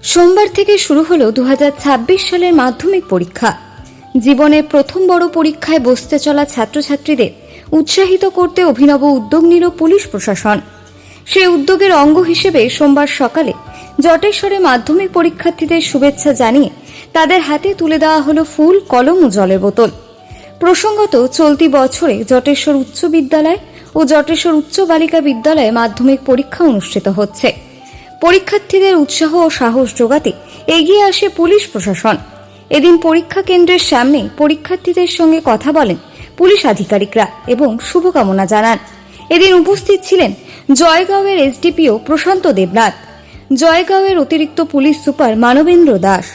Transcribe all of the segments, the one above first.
সোমবার থেকে শুরু হলো 2026 সালের মাধ্যমিক পরীক্ষা। জীবনের প্রথম বড় পরীক্ষায় বসতে চলা ছাত্রছাত্রীদের উৎসাহিত করতে অভিনব উদ্যোগ নিল পুলিশ প্রশাসন। সেই উদ্যোগের অঙ্গ হিসেবে সোমবার সকালে জটেশ্বরে মাধ্যমিক পরীক্ষার্থীদের শুভেচ্ছা জানিয়ে তাদের হাতে তুলে দেওয়া হলো ফুল, কলম ও জলের বোতল। প্রসঙ্গত, চলতি বছরে জটেশ্বর উচ্চ বিদ্যালয় ও জটেশ্বর উচ্চ বালিকা বিদ্যালয়ে মাধ্যমিক পরীক্ষা অনুষ্ঠিত হচ্ছে। পরীক্ষার্থীদের উৎসাহ ও সাহস যোগাতে এগিয়ে আসে পুলিশ প্রশাসন। এদিন পরীক্ষা কেন্দ্রের সামনে পরীক্ষার্থীদের সঙ্গে কথা বলেন পুলিশ আধিকারিকরা এবং শুভকামনা জানান। এদিন উপস্থিত ছিলেন জয়গাঁওয়ের এসডিপিও প্রশান্ত দেবনাথ, জয়গাঁওয়ের অতিরিক্ত police super Manabendra Das,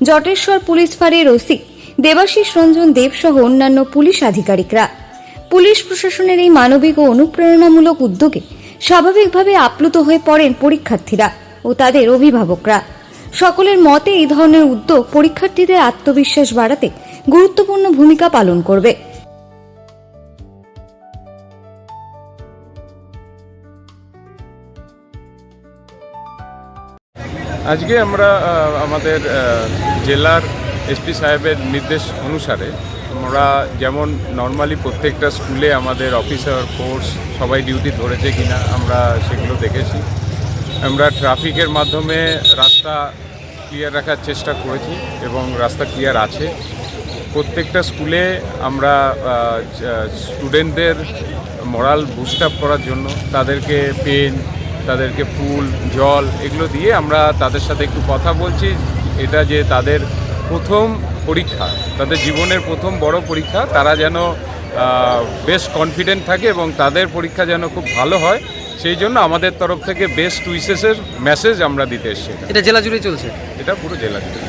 Jateshwar police ফাঁড়ির ওসি দেবাশিস রঞ্জন দেব সহ অন্যান্য পুলিশ আধিকারিকরা। পুলিশ প্রশাসনের এই মানবিক ও অনুপ্রেরণামূলক উদ্যোগে স্বাভাবিকভাবে আপ্লুত হয়ে পড়েন পরীক্ষার্থীরা ও তাদের অভিভাবকরা। সকলের মতে এই ধরনের উদ্যোগ পরীক্ষার্থীদের আত্মবিশ্বাস বাড়াতে গুরুত্বপূর্ণ ভূমিকা পালন করবে। আজকে আমরা আমাদের জেলার এসপি সাহেবের নির্দেশ অনুসারে আমরা যেমন নর্মালি প্রত্যেকটা স্কুলে আমাদের অফিসার ফোর্স সবাই ডিউটি ধরেছে কিনা আমরা সেগুলো দেখেছি। আমরা ট্রাফিকের মাধ্যমে রাস্তা ক্লিয়ার রাখার চেষ্টা করেছি এবং রাস্তা ক্লিয়ার আছে। প্রত্যেকটা স্কুলে আমরা স্টুডেন্টদের মোরাল বুস্ট আপ করার জন্য তাদেরকে পেন, তাদেরকে ফুল, জল এগুলো দিয়ে আমরা তাদের সাথে একটু কথা বলছি। এটা যে তাদের প্রথম পরীক্ষা, তাদের জীবনের প্রথম বড় পরীক্ষা, তারা যেন বেশ কনফিডেন্ট থাকে এবং তাদের পরীক্ষা যেন খুব ভালো হয়, সেই জন্য আমাদের তরফ থেকে বেস্ট উইশেসের মেসেজ আমরা দিতে এসেছি। এটা জেলা জুড়ে চলছে? এটা পুরো জেলা জুড়ে।